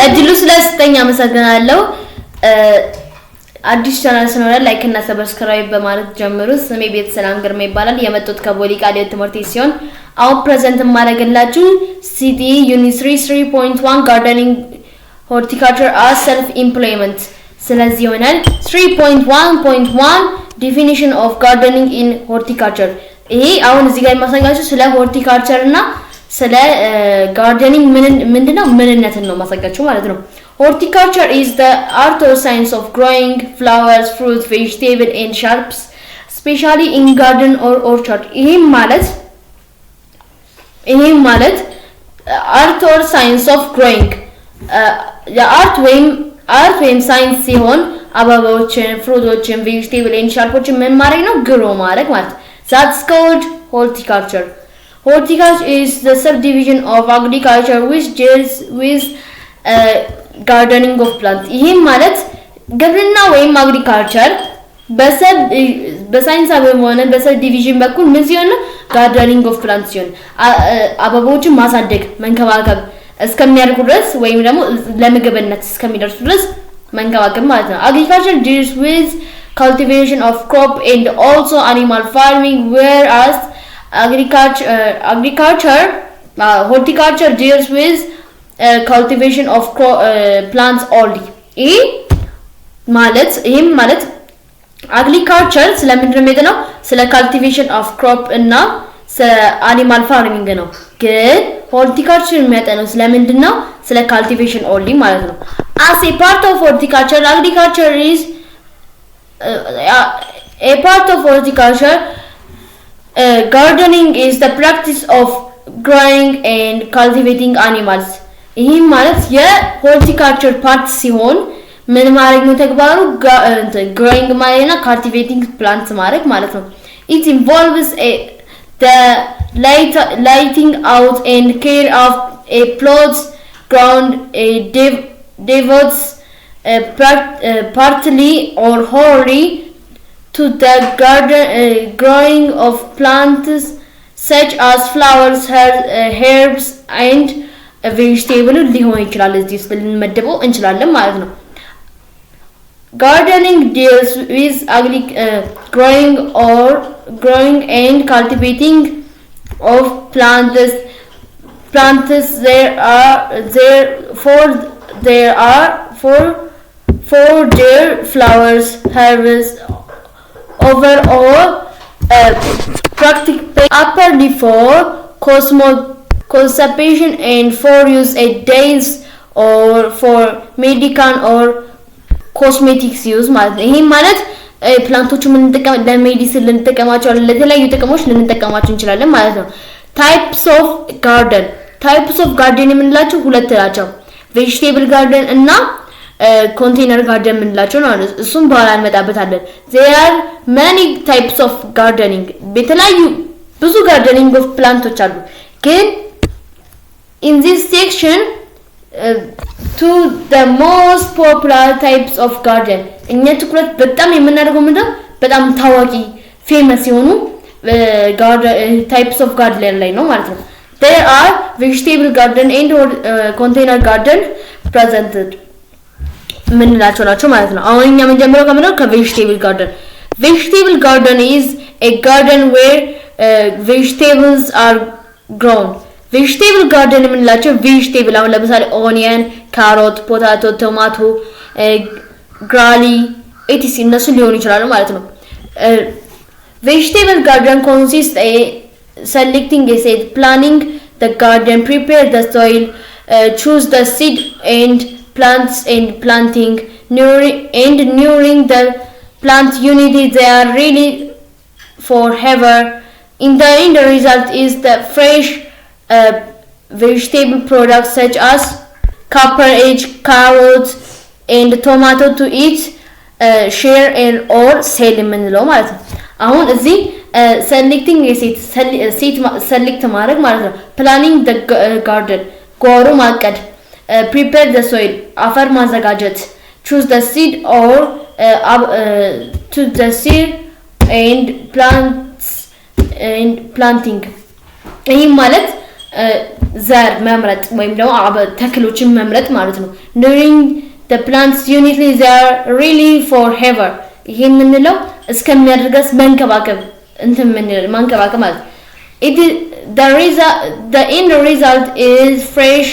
እድሉ ስለስተኛ አመሰግናለሁ። አዲስ ቻናል ስለሆነ ላይክ እና ሰብስክራይብ በማለት ጀምሩ። ስሜ ቤተሰላም ግርማ ይባላል። የመጣሁት ከቦሌ ቃሊቲ ትምህርት ቤት ሲሆን አሁን ፕሬዘንት ማድረግላችሁ ሲቲ ዩኒት 3.1 ጋርደኒንግ ሆርቲካልቸር አስ ሰልፍ ኢምፕሎይመንት ስለዚህ ይሆናል። 3.1.1 ዴፊኒሽን ኦፍ ጋርደኒንግ ኢን ሆርቲካልቸር። ይሄ አሁን እዚህ ጋር የማሳያችሁ ስለ ሆርቲካልቸር እና ስለ ጋርደኒንግ ምንድነው ምንነትን ነው ማሳያችሁ ማለት ነው። Horticulture is the art or science of growing flowers, fruits, vegetables and shrubs, especially in garden or orchard. ይሄም ማለት art or science of growing የአርት ወይም ሳይንስ ሲሆን አበባዎችን፣ ፍሩቶችን፣ ቬጂቴብል and shrubዎችን ምን ማድረግ ነው ግሮ ማድረግ ማለት ነው። That's called horticulture. Horticulture is the subdivision of agriculture which deals with ጋርደኒንግ ኦፍ ፕላንት። ይሄም ማለት ግብርና ወይም አግሪካልቸር በሳይንሳዊ ሆነ በሰብ ዲቪዥን በኩል ምን ሲሆን ጋርደኒንግ ኦፍ ፕላንት ሲሆን አበቦችን ማሳደግ መንከባከብ እስከሚያድጉ ድረስ ወይም ደግሞ ለምግብነት እስከሚደርሱ ድረስ መንከባከብ ማለት ነው። አግሪካልቸር deals with cultivation of crop and also animal farming, whereas horticulture deals with cultivation of plants only. ይሄም ማለት አግሪካልቸር ስለምንድነው ነው ስለ cultivation of crop እና ስለ animal farming ነው። ግን horticulture የሚያጠነው ስለምንድነው ስለ cultivation only ማለት ነው። As a part of horticulture, agriculture is a part of horticulture. Gardening is the practice of growing and cultivating animals. ይሄም ማለት የሆርቲካልቸር ፓርት ሲሆን ምን ማድረግ ነው ተግባሩ growing ማለትና cultivating plants ማድረግ ማለት ነው። It involves the lighting out and care of a plot ground devotes partly or wholly to the growing of plants such as flowers, herbs and vegetable ሊሆን ይችላል። እዚህ ውስጥ ልንመድበው እንችላለን ማለት ነው። Gardening deals with growing and cultivating of plants. There are for their flowers, herbs, overall practically upperly for consumption and for use at days or for medical or cosmetics use ማለት ነው። ይሄ ማለት ፕላንቶቹ ምን እንጠቀም ለሜዲሲን ልንጠቀማቸው ለተለያዩ ጥቅሞች ልንጠቀማቸው እንችላለን ማለት ነው። ታይፕስ ኦፍ ጋርደን የምንላቸው ሁለት ናቸው። ቬጂቴብል ጋርደን እና ኮንቴነር ጋርደን የምንላቸው ነው። እሱም በኋላ እንመጣበታለን። there are many types of gardening በተለያዩ ብዙ ጋርደኒንግ ኦፍ ፕላንቶች አሉ። ግን in this section to the most popular types of garden እኛ ትኩረት በጣም የምናደርገው ምንድነው በጣም ታዋቂ ፌመስ የሆኑ types of garden ላይ ነው ማለት ነው። there are vegetable garden and container garden presented ምንላቸው ናቸው ማለት ነው። አሁን እኛ የምንጀምረው ከምንድነው ከቬጂቴብል garden is a garden where vegetables are grown. vegetable garden የምንላቸው vegetable አሁን ለምሳሌ ኦኒየን፣ ካሮት፣ ፖታቶ፣ ቶማቶ፣ ግራሊ etc እነሱ ሊሆኑ ይችላሉ ማለት ነው። vegetable garden consists a selecting a seed, planning the garden, prepare the soil, choose the seed and plants and planting, nurturing the plant unity. They are really forever. In the end, the result is the fresh vegetable products such as cabbage, carrots and tomato to eat, share and or sell የምንለው ማለት ነው። አሁን እዚህ selecting seed select ማድረግ ማለት ነው። planning the garden ጓሮ ማቀድ፣ prepare the soil አፈር ማዘጋጀት፣ choose the seed or to the seed and plants and planting ይህ ማለት ዘር መምረጥ ወይም ደግሞ ተክሎችን መምረጥ ማለት ነው። during the plants unitly they are really forever ይሄ የምንለው እስከሚያደርገስ መንከባከብ ማንከባከብ ማለት it is the end result is fresh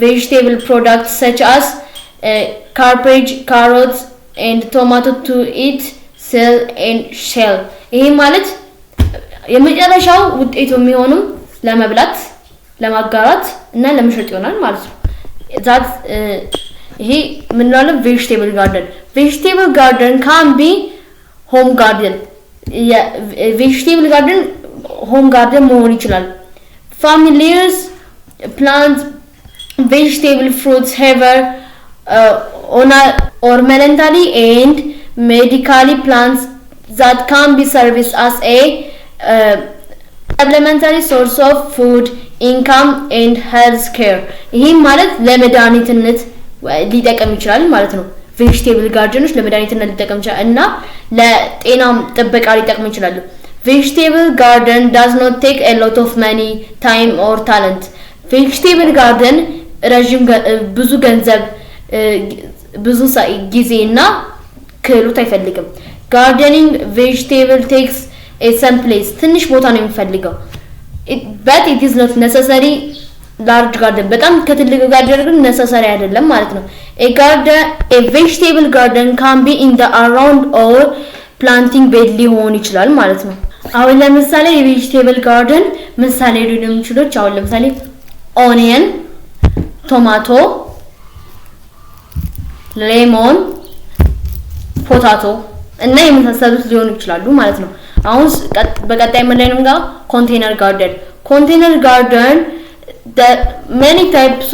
vegetable products such as cabbage, carrots and tomato to eat, sell and shell ይሄ ማለት የመጨረሻው ውጤቱ የሚሆነው ለመብላት ለማጋራት እና ለመሸጥ ይሆናል ማለት ነው። that ይሄ ምን ማለት vegetable garden can be home garden vegetable garden home garden መሆን ይችላል። families plant vegetable fruits have ornamentally and medically plants that can be serviced as a supplementary source of food, income and health care ይሄ ማለት ለመድኃኒትነት ሊጠቀም ይችላል ማለት ነው። vegetable gardens ለመድኃኒትነት ሊጠቀም ይችላል እና ለጤናም ጥበቃ ሊጠቀም ይችላል። vegetable garden does not take a lot of money, time or talent vegetable garden ብዙ ገንዘብ ብዙ ጊዜና ክህሎት አይፈልግም። gardening vegetable takes a some place ትንሽ ቦታ ነው የሚፈልገው but it is not necessary large garden በጣም ከትልቅ ጋርደን ግን necessary አይደለም ማለት ነው። a vegetable garden can be in the around or planting bed ሊሆን ይችላል ማለት ነው። አሁን ለምሳሌ የቬጂቴብል ጋርደን ምሳሌ ሊሆኑ ይችላል። አሁን ለምሳሌ ኦኒየን፣ ቶማቶ፣ ሌሞን፣ ፖታቶ እና የመሳሰሉት ሊሆኑ ይችላሉ ማለት ነው። አሁን በቀጣይ ምን ላይ ነው ጋር ኮንቴነር ጋርደን the many types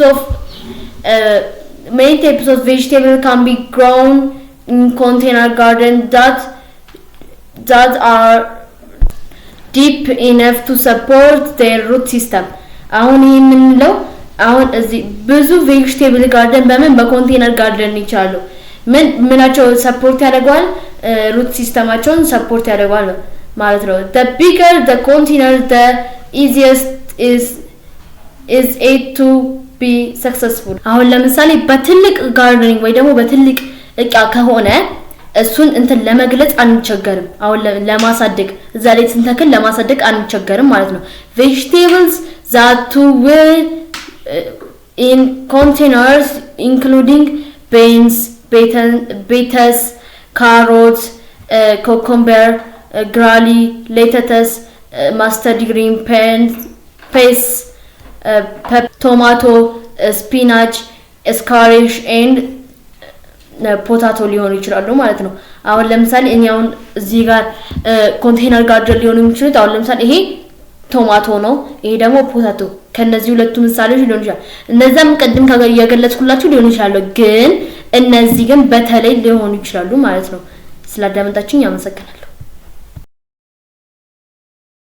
of vegetable can be grown in container garden that are deep enough to support their root system አሁን የምንለው አሁን እዚህ ብዙ vegetable garden በኮንቴነር ጋርደን ይቻላል ምናቸው ሰፖርት ያደርጋል root systemaቸውን ሰፖርት ያደርጋል ማለት ነው። the bigger the container the easiest is it to be successful አሁን ለምሳሌ በትልቅ ጋርደኒንግ ወይ ደግሞ በትልቅ እቃ ከሆነ እሱን እንትን ለመግለጽ አንቸገርም። አሁን ለማሳደግ እዛ ላይ ስንተክል ለማሳደግ አንቸገርም ማለት ነው። vegetables that will in containers including beans, beets, carrots, cucumber, grally, lettuce, mustard green, peas, tomato, spinach, asparagus and ፖታቶ ሊሆኑ ይችላሉ ማለት ነው። አሁን ለምሳሌ እኛውን እዚህ ጋር ኮንቴነር ጋርደን ሊሆኑ የሚችሉት አሁን ለምሳሌ ይሄ ቶማቶ ነው፣ ይሄ ደግሞ ፖታቶ ከነዚህ ሁለቱ ምሳሌዎች ሊሆኑ ይችላል። እነዛም ቀድም ያገለጽኩላችሁ ሊሆኑ ይችላል፣ ግን እነዚህ ግን በተለይ ሊሆኑ ይችላሉ ማለት ነው። ስላዳመጣችሁኝ አመሰግናለሁ።